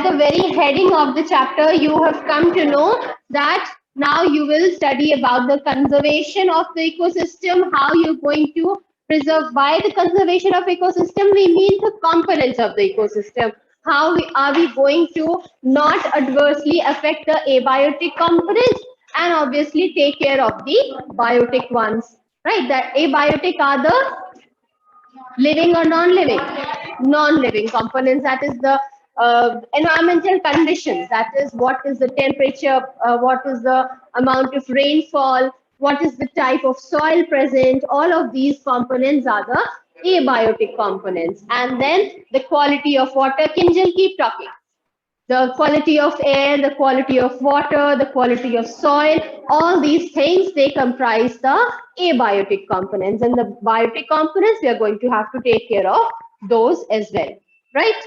the very heading of the chapter, you have come to know that now you will study about the conservation of the ecosystem, how you're going to preserve. By the conservation of ecosystem, we mean the components of the ecosystem. How are we going to not adversely affect the abiotic components and obviously take care of the biotic ones, right? That abiotic are the living or non-living? Non-living components, that is the environmental conditions, that is what is the temperature, what is the amount of rainfall, what is the type of soil present. All of these components are the abiotic components. And then the quality of water. Kinjal, keep talking. The quality of air, the quality of water, the quality of soil, all these things, they comprise the abiotic components. And the biotic components, we are going to have to take care of those as well, right?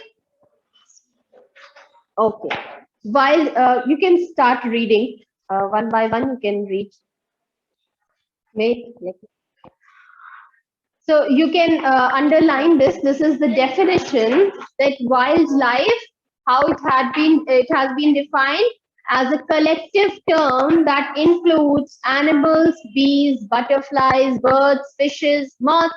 Okay. While you can start reading one by one, you can read. So you can underline this. This is the definition that wildlife, how it has been defined as a collective term that includes animals, bees, butterflies, birds, fishes, moths,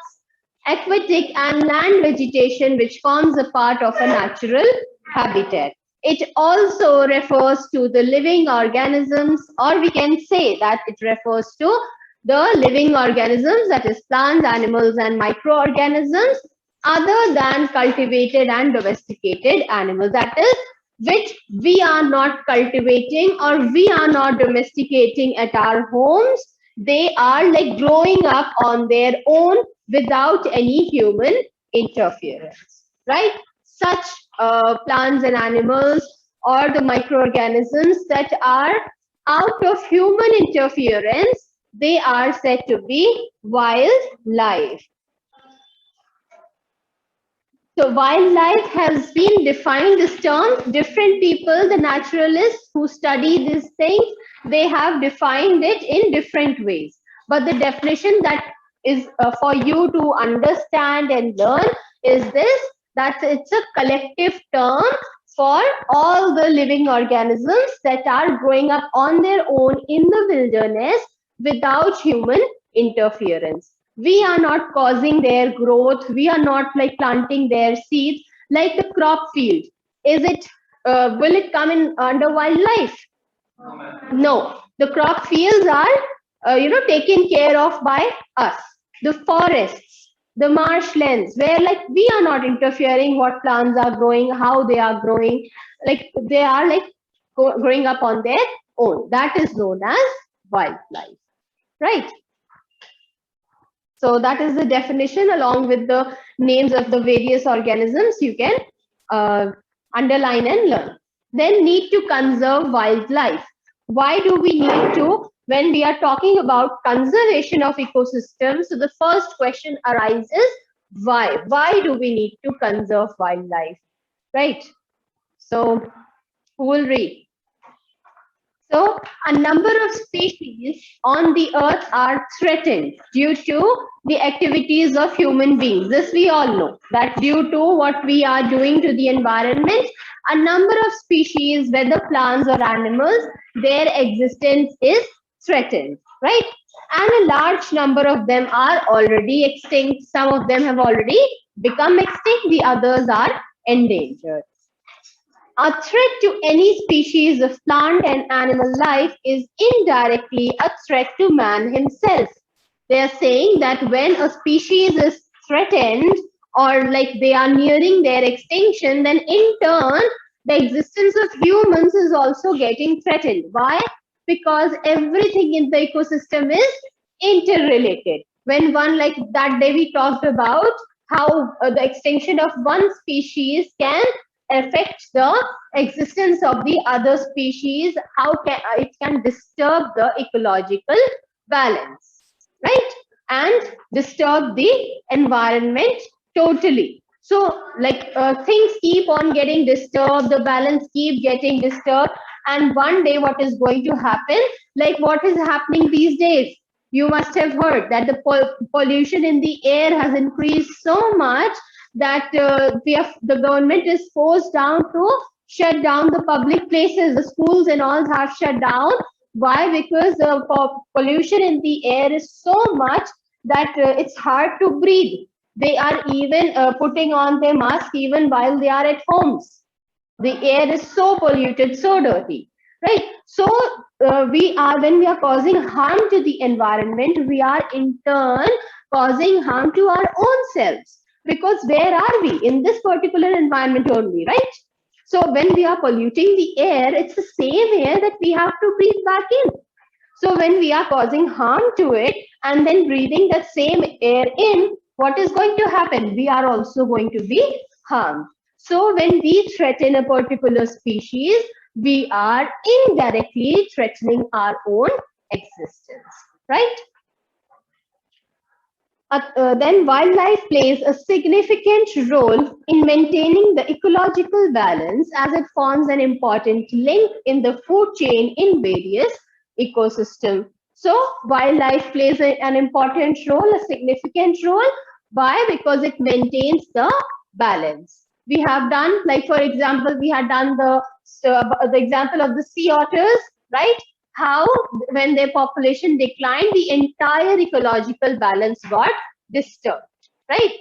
aquatic and land vegetation, which forms a part of a natural habitat. It also refers to the living organisms, or we can say that it refers to the living organisms, that is plants, animals, and microorganisms, other than cultivated and domesticated animals, that is, which we are not cultivating or we are not domesticating at our homes. They are like growing up on their own without any human interference, right? Such plants and animals or the microorganisms that are out of human interference, they are said to be wildlife. So wildlife has been defined, this term. Different people, the naturalists who study these things, they have defined it in different ways. But the definition that is for you to understand and learn is this, that it's a collective term for all the living organisms that are growing up on their own in the wilderness without human interference. We are not causing their growth. We are not like planting their seeds like the crop field. Is it, will it come in under wildlife? No. The crop fields are, taken care of by us. The forests, the marshlands, where like we are not interfering what plants are growing, how they are growing, like they are like growing up on their own. That is known as wildlife, right? So that is the definition along with the names of the various organisms you can underline and learn. Then need to conserve wildlife. Why do we need to, when we are talking about conservation of ecosystems? So the first question arises, why? Why do we need to conserve wildlife, right? So who will read? So, a number of species on the earth are threatened due to the activities of human beings. This we all know, that due to what we are doing to the environment, a number of species, whether plants or animals, their existence is threatened, right? And a large number of them are already extinct. Some of them have already become extinct. The others are endangered. A threat to any species of plant and animal life is indirectly a threat to man himself. They are saying that when a species is threatened or like they are nearing their extinction, then in turn, the existence of humans is also getting threatened. Why? Because everything in the ecosystem is interrelated. When one, like that day we talked about how the extinction of one species can affect the existence of the other species, how can it can disturb the ecological balance, right? And disturb the environment totally. So like things keep on getting disturbed, the balance keep getting disturbed, and one day what is going to happen, like what is happening these days, you must have heard that the pollution in the air has increased so much that the government is forced down to shut down the public places, the schools and all have shut down. Why? Because the pollution in the air is so much that it's hard to breathe. They are even putting on their mask even while they are at homes. The air is so polluted, so dirty, right? So we are, when we are causing harm to the environment, we are in turn causing harm to our own selves, because where are we? In this particular environment only, right? So when we are polluting the air, it's the same air that we have to breathe back in. So when we are causing harm to it and then breathing that same air in, what is going to happen? We are also going to be harmed. So when we threaten a particular species, we are indirectly threatening our own existence, right? Then wildlife plays a significant role in maintaining the ecological balance, as it forms an important link in the food chain in various ecosystems. So wildlife plays an important role, a significant role. Why? Because it maintains the balance. We have done, like for example, we had done the example of the sea otters, right? How when their population declined, the entire ecological balance got disturbed, right?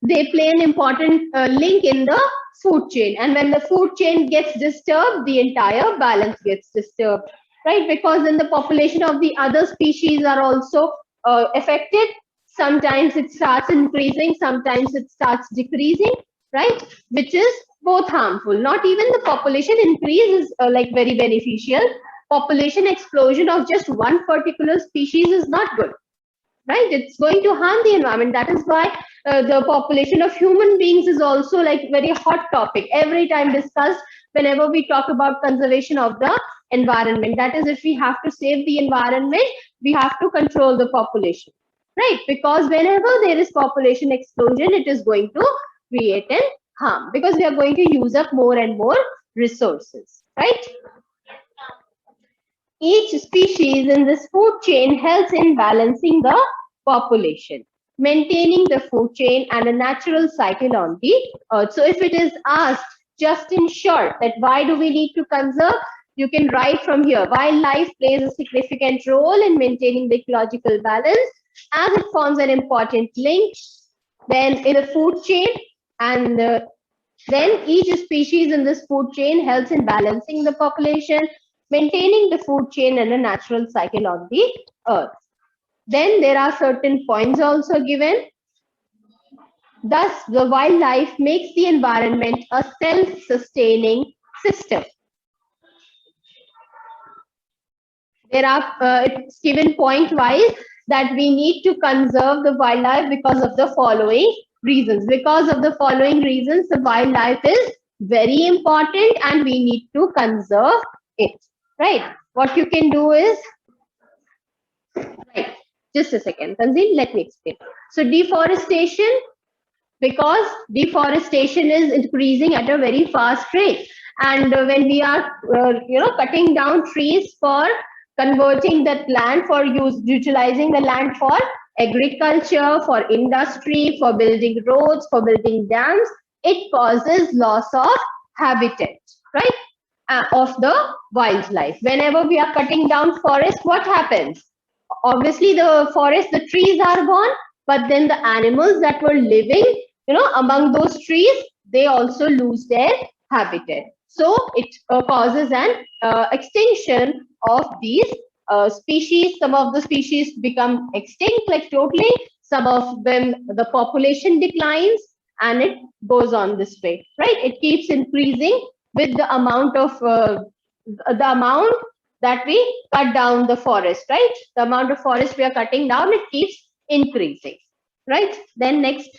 They play an important link in the food chain, and when the food chain gets disturbed, the entire balance gets disturbed, right? Because then the population of the other species are also affected. Sometimes it starts increasing, sometimes it starts decreasing, right? Which is both harmful. Not even the population increase is like very beneficial. Population explosion of just one particular species is not good, right? It's going to harm the environment. That is why the population of human beings is also like very hot topic every time discussed whenever we talk about conservation of the environment. That is, if we have to save the environment, we have to control the population, right? Because whenever there is population explosion, it is going to create an harm, because we are going to use up more and more resources, right? Each species in this food chain helps in balancing the population, maintaining the food chain and a natural cycle on the earth. So if it is asked just in short that why do we need to conserve, you can write from here: wildlife plays a significant role in maintaining the ecological balance, as it forms an important link then in a food chain, and then each species in this food chain helps in balancing the population, maintaining the food chain and a natural cycle on the earth. Then there are certain points also given. Thus, the wildlife makes the environment a self-sustaining system. There are, it's given point-wise that we need to conserve the wildlife because of the following reasons. Because of the following reasons, the wildlife is very important and we need to conserve it, right? What you can do is, right, just a second, Tanzeen, let me explain. So deforestation, because deforestation is increasing at a very fast rate, and when we are cutting down trees for converting that land for utilizing the land for agriculture, for industry, for building roads, for building dams, it causes loss of habitat, right? Of the wildlife. Whenever we are cutting down forest, what happens? Obviously the forest, the trees are gone, but then the animals that were living among those trees, they also lose their habitat. So it causes an extinction of these species. Some of the species become extinct like totally, some of them the population declines, and it goes on this way, right? It keeps increasing with the amount of the amount that we cut down the forest, right? The amount of forest we are cutting down, it keeps increasing, right? Then next.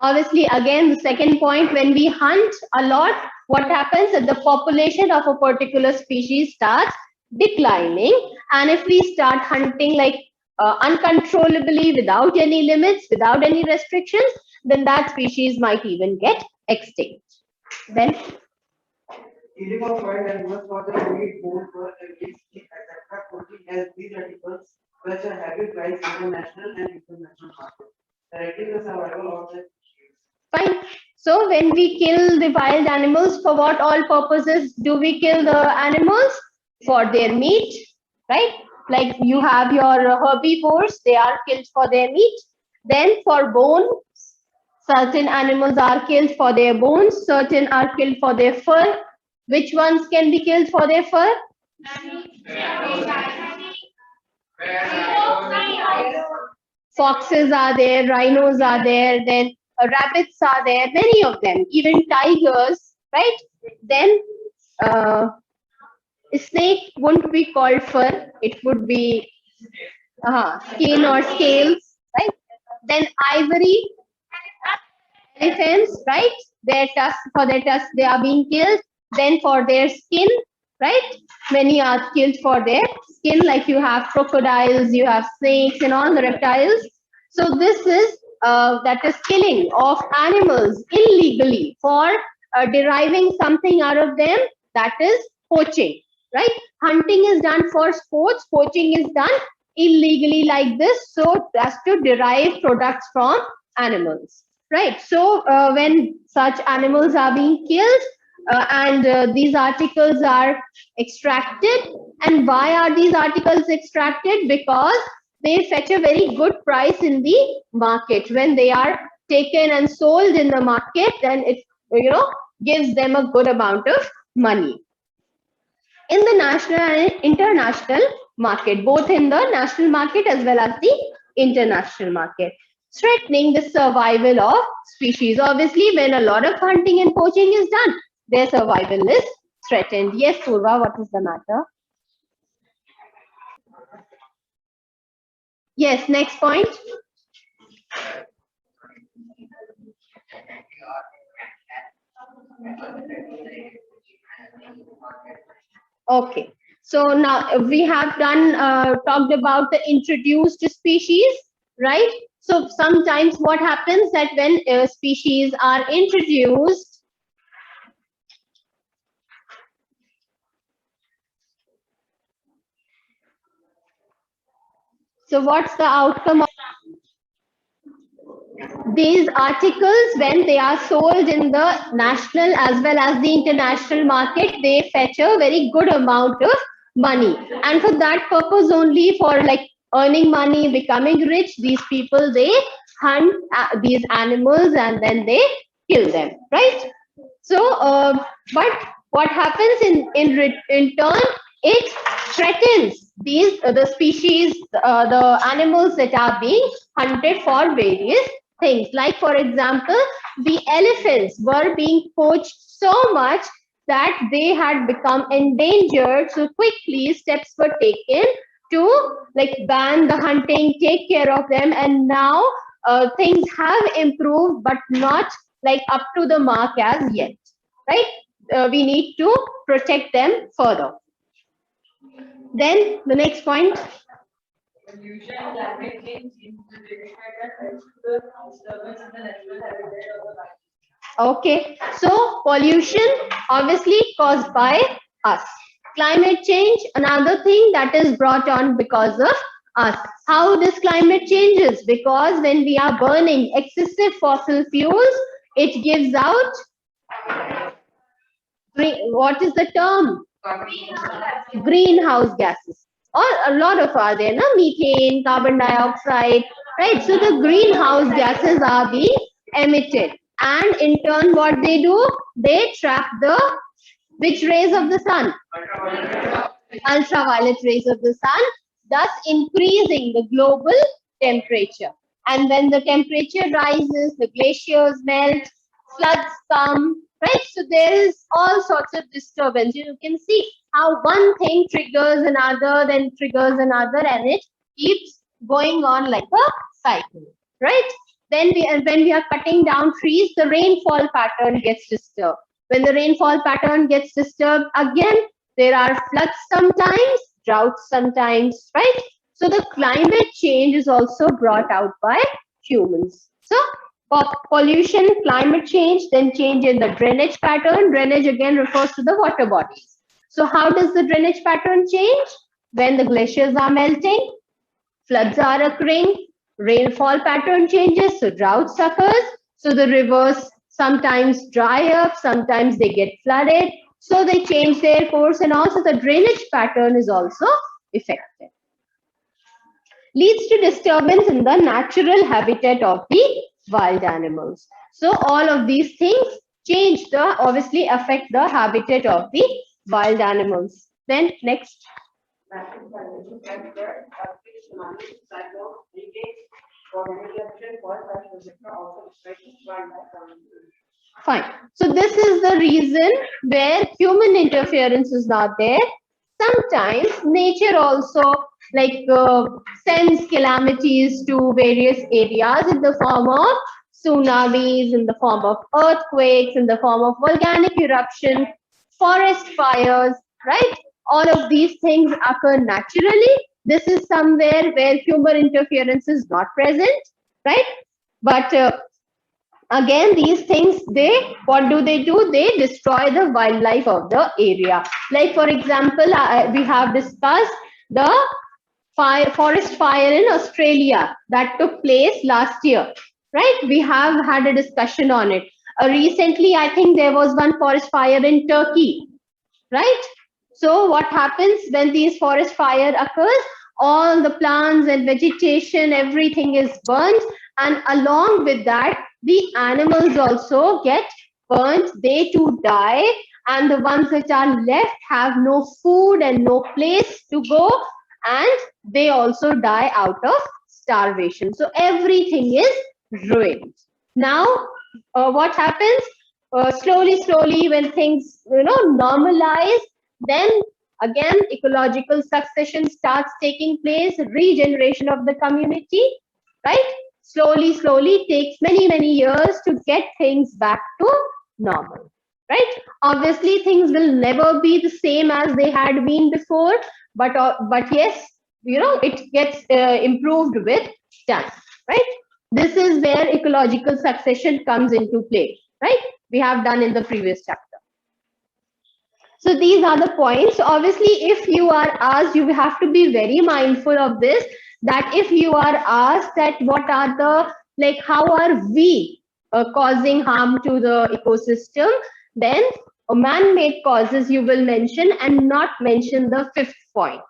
Obviously, again, the second point, when we hunt a lot, what happens is the population of a particular species starts declining. And if we start hunting like uncontrollably, without any limits, without any restrictions, then that species might even get extinct. Then Killing of wild animals for the meat, bone, fur, and meat, etc. protein has these articles which are heavy price in the national and international market. threatening the survival of the species. Fine. So when we kill the wild animals, for what all purposes do we kill the animals? For their meat, right? Like you have your herbivores, they are killed for their meat. Then for bone, certain animals are killed for their bones, certain are killed for their fur. Which ones can be killed for their fur? Foxes are there, rhinos are there, then rabbits are there, many of them, even tigers, right? Then snake wouldn't be called fur, it would be skin or scales, right? Then ivory, elephants, right? Their tusks, for their tusks, they are being killed. Then for their skin, right? Many are killed for their skin, like you have crocodiles, you have snakes, and all the reptiles. So this is that is killing of animals illegally for deriving something out of them. That is poaching, right? Hunting is done for sports, poaching is done illegally like this, so as to derive products from animals, right? So when such animals are being killed and these articles are extracted, and why are these articles extracted? Because they fetch a very good price in the market. When they are taken and sold in the market, then it gives them a good amount of money in the national and international market, both in the national market as well as the international market, threatening the survival of species. Obviously, when a lot of hunting and poaching is done, their survival is threatened. Yes, Purva, what is the matter? Yes, next point. Okay. So now we have done talked about the introduced species, right? So sometimes what happens that when species are introduced, so what's the outcome of these articles? When they are sold in the national as well as the international market, they fetch a very good amount of money, and for that purpose only, for like earning money, becoming rich, these people, they hunt these animals and then they kill them, right? So but what happens in turn, it threatens these the species, the animals that are being hunted for various things. Like for example, the elephants were being poached so much that they had become endangered, so quickly steps were taken to like ban the hunting, take care of them, and now things have improved, but not like up to the mark as yet, right? We need to protect them further. Then the next point. Pollution, climate change, disturbance in the natural habitat of the land. Okay, so pollution obviously caused by us. Climate change, another thing that is brought on because of us. How this climate changes? Because when we are burning excessive fossil fuels, it gives out, what is the term? Greenhouse gases. Or a lot of are there, no? Methane, carbon dioxide, right? So the greenhouse gases are being emitted, and in turn, what they do? They trap the which rays of the sun? Ultraviolet rays of the sun, thus increasing the global temperature. And when the temperature rises, the glaciers melt, floods come, right? So there is all sorts of disturbance. You can see how one thing triggers another, then triggers another, and it keeps going on like a cycle, right? Then when we are cutting down trees, the rainfall pattern gets disturbed. When the rainfall pattern gets disturbed, again, there are floods sometimes, droughts sometimes, right? So the climate change is also brought out by humans. So pollution, climate change, then change in the drainage pattern. Drainage again refers to the water bodies. So how does the drainage pattern change? When the glaciers are melting, floods are occurring, Rainfall pattern changes, so drought occurs. So the rivers sometimes dry up, sometimes they get flooded. So they change their course, and also the drainage pattern is also affected. Leads to disturbance in the natural habitat of the wild animals. So all of these things change the, obviously affect the habitat of the wild animals. Then next. Massive financial factor, earthquake, tsunami, cyclone, hurricanes, tornado eruption, wildfire, etc. also affect wildlife communities. Fine. So this is the reason where human interference is not there. Sometimes nature also like sends calamities to various areas in the form of tsunamis, in the form of earthquakes, in the form of volcanic eruption, forest fires, right? All of these things occur naturally. This is somewhere where human interference is not present, right? But again, these things, they, what do? They destroy the wildlife of the area. Like for example, we have discussed the forest fire in Australia that took place last year, right? We have had a discussion on it. Recently, I think there was one forest fire in Turkey, right? So what happens when these forest fire occurs? All the plants and vegetation, everything is burnt, and along with that, the animals also get burnt. They too die, and the ones that are left have no food and no place to go, and they also die out of starvation. So everything is ruined. Now, what happens? Slowly, when things normalize, then again ecological succession starts taking place, regeneration of the community, right? Slowly takes many years to get things back to normal, right? Obviously, things will never be the same as they had been before, but yes, it gets improved with time, right? This is where ecological succession comes into play, right? We have done in the previous chapter. So these are the points. Obviously, if you are asked, you have to be very mindful of this, that if you are asked that what are the, like, how are we causing harm to the ecosystem, then man-made causes you will mention and not mention the fifth point.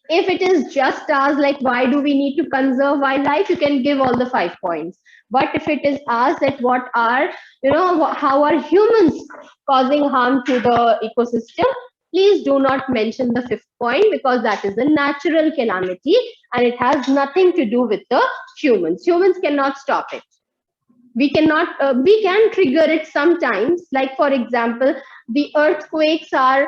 If it is just asked like why do we need to conserve wildlife, you can give all the 5 points. But if it is asked that what are, how are humans causing harm to the ecosystem, please do not mention the fifth point, because that is a natural calamity and it has nothing to do with the humans. Humans cannot stop it. We cannot, we can trigger it sometimes. Like for example, the earthquakes are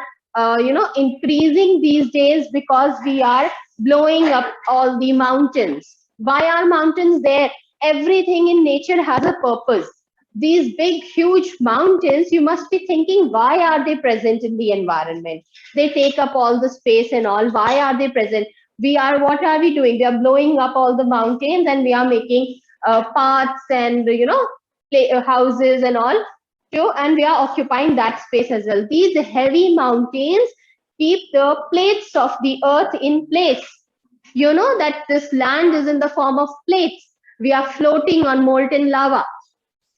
increasing these days because we are blowing up all the mountains. Why are mountains there? Everything in nature has a purpose. These big huge mountains, you must be thinking, why are they present in the environment? They take up all the space and all. Why are they present? What are we doing? We are blowing up all the mountains and we are making paths and houses and all too, and we are occupying that space as well. These heavy mountains keep the plates of the earth in place. You know that this land is in the form of plates. We are floating on molten lava,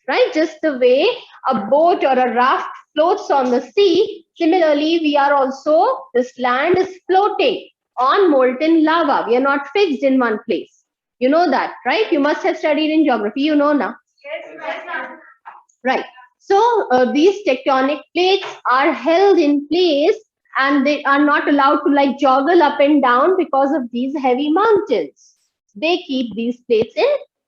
right? Just the way a boat or a raft floats on the sea, similarly we are also, this land is floating on molten lava. We are not fixed in one place. You know that, right? You must have studied in geography, you know now. Yes, ma'am. Right. So these tectonic plates are held in place and they are not allowed to like joggle up and down because of these heavy mountains. They keep these plates in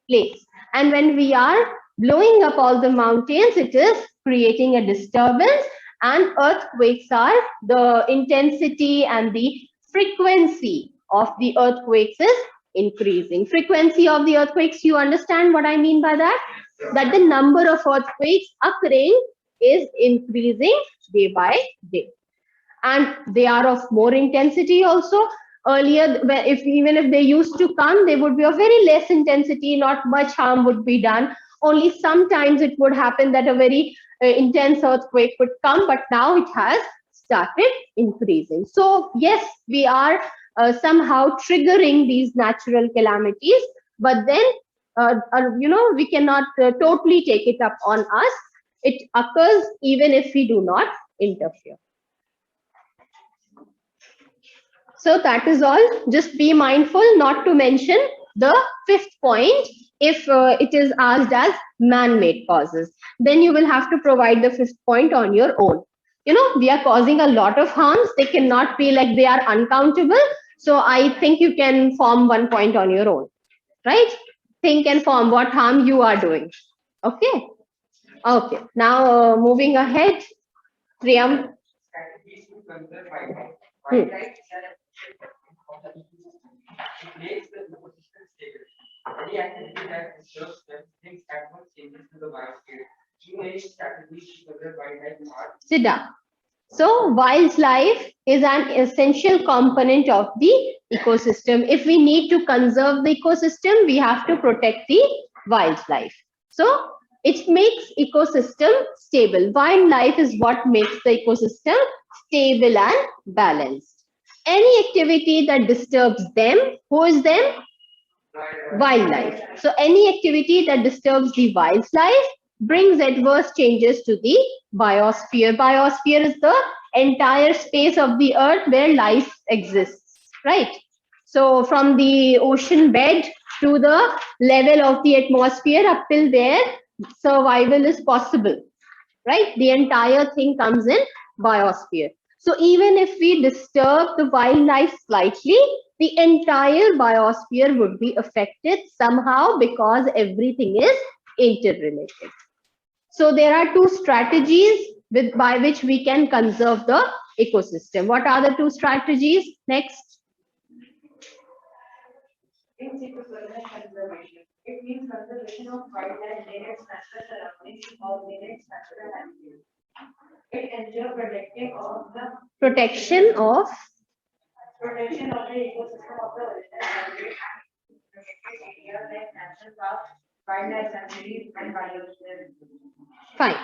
place. And when we are blowing up all the mountains, it is creating a disturbance, and earthquakes are, the intensity and the frequency of the earthquakes is increasing. Frequency of the earthquakes, you understand what I mean by that? That the number of earthquakes occurring is increasing day by day, and they are of more intensity also. Earlier, if even if they used to come, they would be of very less intensity, not much harm would be done. Only sometimes it would happen that a very intense earthquake would come, but now it has started increasing. So yes, we are somehow triggering these natural calamities but then we cannot totally take it up on us. It occurs even if we do not interfere. So that is all. Just be mindful not to mention the fifth point if it is asked as man-made causes. Then you will have to provide the fifth point on your own. We are causing a lot of harms. They cannot be like they are uncountable. So I think you can form one point on your own, right? Think and form what harm you are doing. Okay. Okay. Now moving ahead, Priyam. Strategies to conserve wildlife. Hmm. Wildlife is an it makes the ecosystem stable. Any activity that disturbs them brings adverse changes to the biosphere. Too many strategies to conserve wildlife are Sit down. So wildlife is an essential component of the ecosystem. If we need to conserve the ecosystem, we have to protect the wildlife. So it makes ecosystem stable. Wildlife is what makes the ecosystem stable and balanced. Any activity that disturbs them, who is them? Wildlife. So any activity that disturbs the wildlife brings adverse changes to the biosphere. Biosphere is the entire space of the earth where life exists, right? So from the ocean bed to the level of the atmosphere up till where survival is possible, right? The entire thing comes in biosphere. So even if we disturb the wildlife slightly, the entire biosphere would be affected somehow because everything is interrelated. So there are two strategies by which we can conserve the ecosystem. What are the two strategies? Next. in situ conservation. It means conservation of wildlife in its natural surroundings or in its natural habitat. It ensures Protection of protection of the ecosystem of the original habitat and protected areas like national parks, wildlife sanctuaries, and biosphere. fine.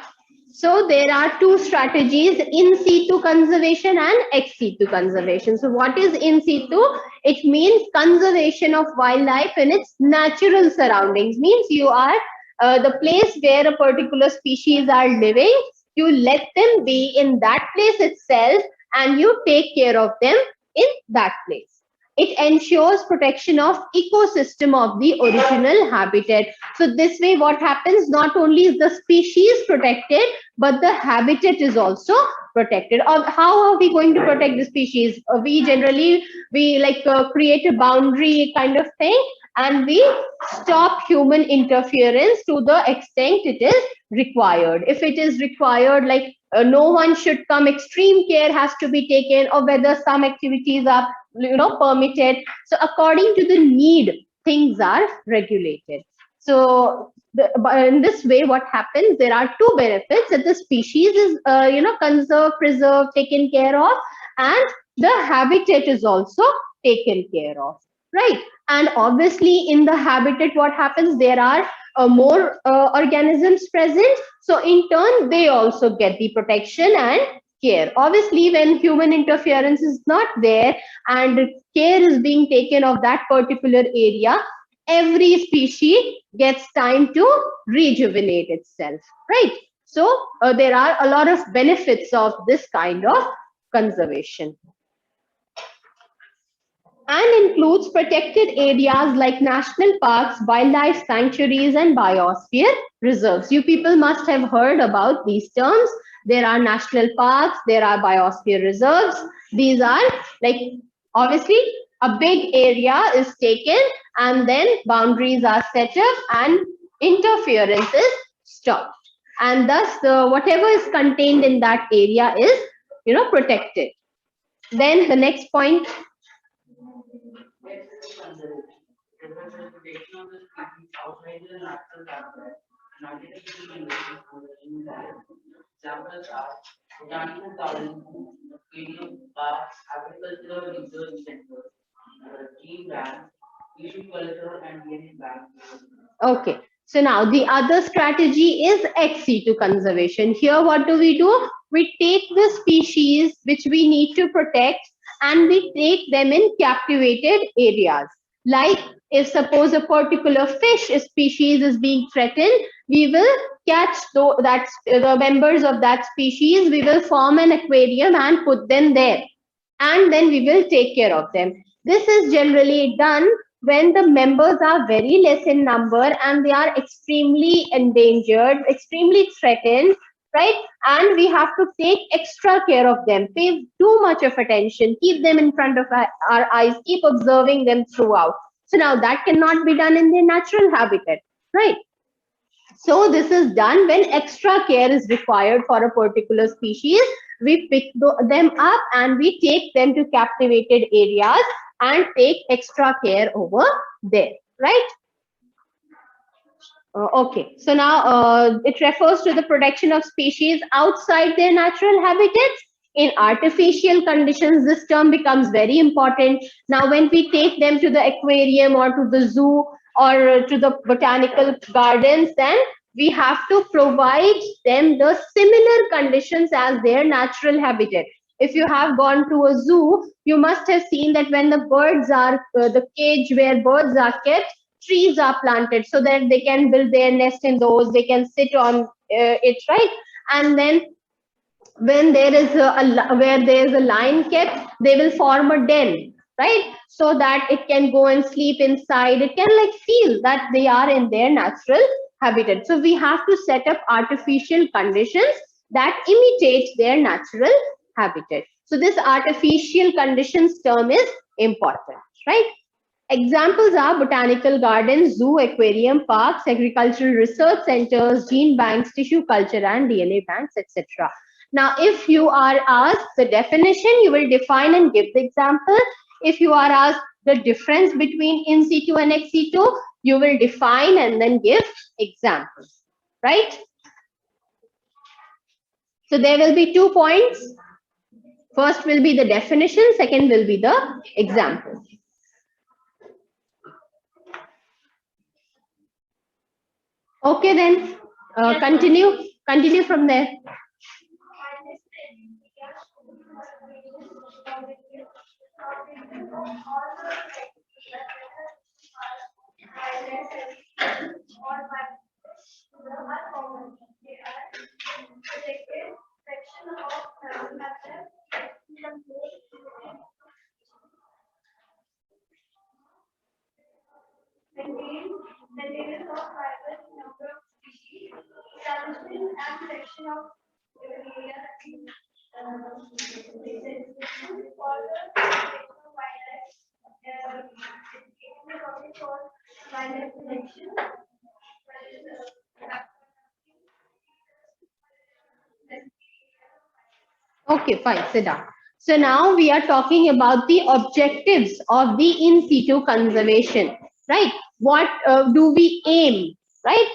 So there are two strategies, in situ conservation and ex situ conservation. So what is in situ? It means conservation of wildlife in its natural surroundings. Means you are the place where a particular species are living, you let them be in that place itself and you take care of them in that place. It ensures protection of ecosystem of the original habitat. So this way what happens, not only is the species protected, but the habitat is also protected. Or how are we going to protect the species? We like create a boundary kind of thing, and we stop human interference to the extent it is required. If it is required, like no one should come, extreme care has to be taken, or whether some activities are permitted. So according to the need, things are regulated. So in this way what happens, there are two benefits, that the species is conserved, preserved, taken care of, and the habitat is also taken care of, right? And obviously in the habitat what happens, there are more organisms present, so in turn they also get the protection and care. Obviously when human interference is not there and care is being taken of that particular area, every species gets time to rejuvenate itself, right? So there are a lot of benefits of this kind of conservation, and includes protected areas like national parks, wildlife sanctuaries, and biosphere reserves. You people must have heard about these terms. There are national parks, there are biosphere reserves. These are like, obviously a big area is taken and then boundaries are set up and interference is stopped. And thus whatever is contained in that area is protected. Then the next point. Protection of the species outside the natural habitat. Examples are botanical gardens, aquarium parks, agricultural research centers, tree banks, tissue culture, and DNA banks. Okay. So now the other strategy is ex situ conservation. Here what do? We take the species which we need to protect and we take them in captivated areas. Like If suppose a particular fish species is being threatened, we will catch the members of that species, we will form an aquarium and put them there, and then we will take care of them. This is generally done when the members are very less in number and they are extremely endangered, extremely threatened, right? And we have to take extra care of them, pay too much of attention, keep them in front of our eyes, keep observing them throughout. So now that cannot be done in their natural habitat, right? So this is done when extra care is required for a particular species. We pick them up and we take them to captivated areas and take extra care over there, right? Okay, so now it refers to the protection of species outside their natural habitats. In artificial conditions, this term becomes very important. Now, when we take them to the aquarium or to the zoo or to the botanical gardens, then we have to provide them the similar conditions as their natural habitat. If you have gone to a zoo, you must have seen that when the birds are, the cage where birds are kept, trees are planted so that they can build their nest in those, they can sit on it, right? And then when there is where there is a lion kept, they will form a den, right? So that it can go and sleep inside, it can like feel that they are in their natural habitat. So we have to set up artificial conditions that imitate their natural habitat. So this artificial conditions term is important, right? Examples are botanical gardens, zoo, aquarium, parks, agricultural research centers, gene banks, tissue culture, and DNA banks, etc. Now, if you are asked the definition, you will define and give the example. If you are asked the difference between in situ and ex situ, you will define and then give examples, right? So there will be 2 points. First will be the definition, second will be the example. Okay, then continue from there. Maintenance of private number of species, establishment and protection of area for the protection of wildlife, educating the public for wildlife protection. Okay, fine, sit down. So now we are talking about the objectives of the in situ conservation, right? What do we aim, right?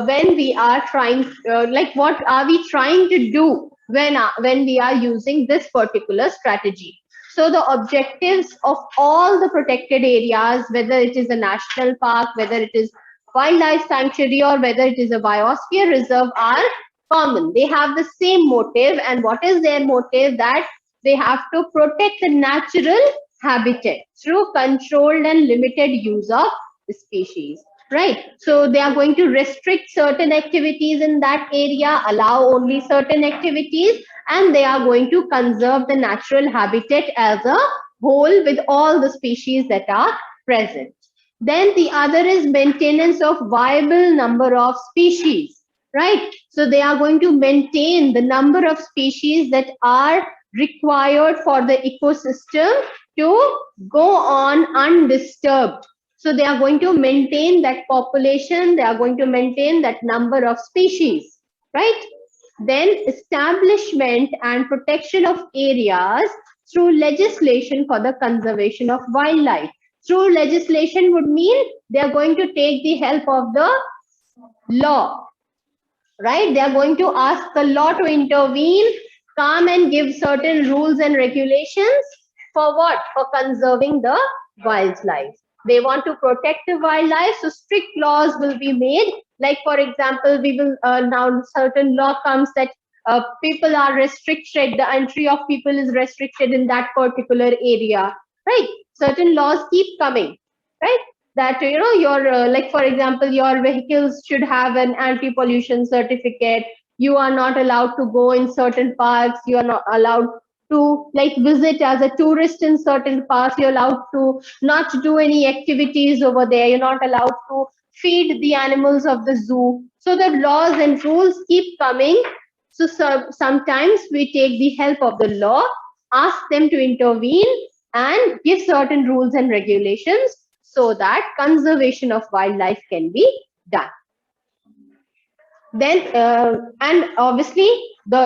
When we are trying, like what are we trying to do when we are using this particular strategy? So the objectives of all the protected areas, whether it is a national park, whether it is wildlife sanctuary, or whether it is a biosphere reserve, are common. They have the same motive. And what is their motive? That they have to protect the natural habitat through controlled and limited use of species, right? So they are going to restrict certain activities in that area, allow only certain activities, and they are going to conserve the natural habitat as a whole with all the species that are present. Then the other is maintenance of viable number of species, right? So they are going to maintain the number of species that are required for the ecosystem to go on undisturbed. So they are going to maintain that population, they are going to maintain that number of species, right? Then establishment and protection of areas through legislation for the conservation of wildlife. Through legislation would mean they are going to take the help of the law, right? They are going to ask the law to intervene, come and give certain rules and regulations for what? For conserving the wildlife. They want to protect the wildlife, so strict laws will be made. Like for example, we will now certain law comes that people are restricted, the entry of people is restricted in that particular area, right? Certain laws keep coming, right? that your like for example, your vehicles should have an anti-pollution certificate. You are not allowed to go in certain parks. You are not allowed to like visit as a tourist in certain parks. You're allowed to not do any activities over there. You're not allowed to feed the animals of the zoo. So the laws and rules keep coming. So sometimes we take the help of the law, ask them to intervene and give certain rules and regulations so that conservation of wildlife can be done. Then and obviously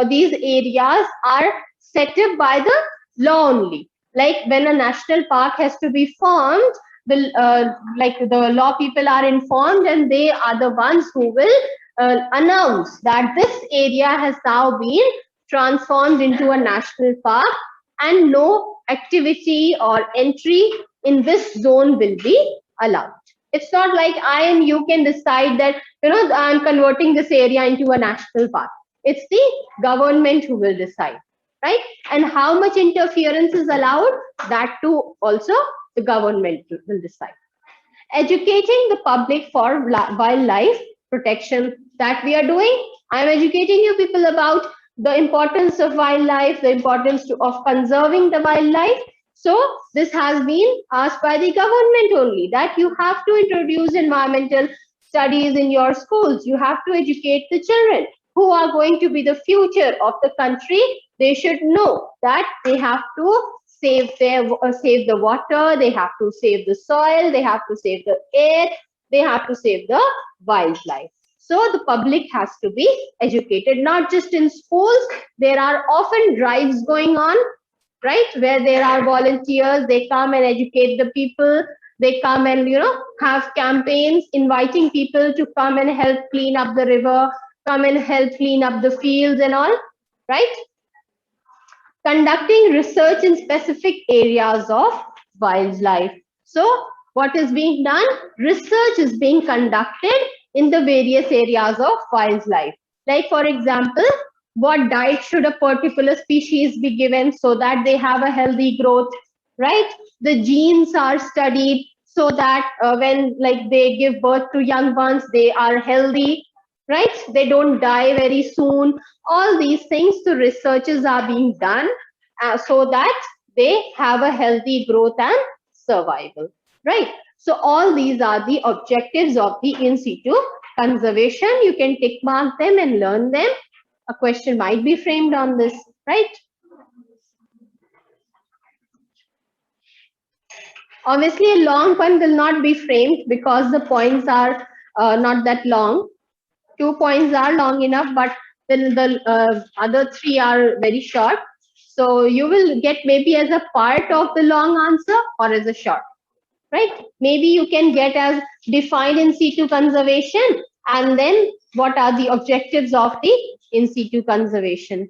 these areas are set up by the law only. Like when a national park has to be formed, the like the law people are informed and they are the ones who will announce that this area has now been transformed into a national park and no activity or entry in this zone will be allowed. It's not like I and you can decide that, I'm converting this area into a national park. It's the government who will decide, right? And how much interference is allowed, that too also the government will decide. Educating the public for wildlife protection, that we are doing. I'm educating you people about the importance of wildlife, the importance of conserving the wildlife. So this has been asked by the government only, that you have to introduce environmental studies in your schools. You have to educate the children who are going to be the future of the country. They should know that they have to save the water, they have to save the soil, they have to save the air, they have to save the wildlife. So the public has to be educated, not just in schools. There are often drives going on, right, where there are volunteers. They come and educate the people. They come and have campaigns inviting people to come and help clean up the river, come and help clean up the fields and all, right? Conducting research in specific areas of wildlife. So what is being done? Research is being conducted in the various areas of wildlife. Like for example, what diet should a particular species be given so that they have a healthy growth, right? The genes are studied so that when like they give birth to young ones, they are healthy, right? They don't die very soon. All these things, the researches are being done so that they have a healthy growth and survival, right? So all these are the objectives of the in situ conservation. You can tick mark them and learn them. A question might be framed on this, right? Obviously, a long one will not be framed because the points are not that long. 2 points are long enough, but then the other 3 are very short. So you will get maybe as a part of the long answer or as a short, right? Maybe you can get as defined in situ conservation and then what are the objectives of the in situ conservation.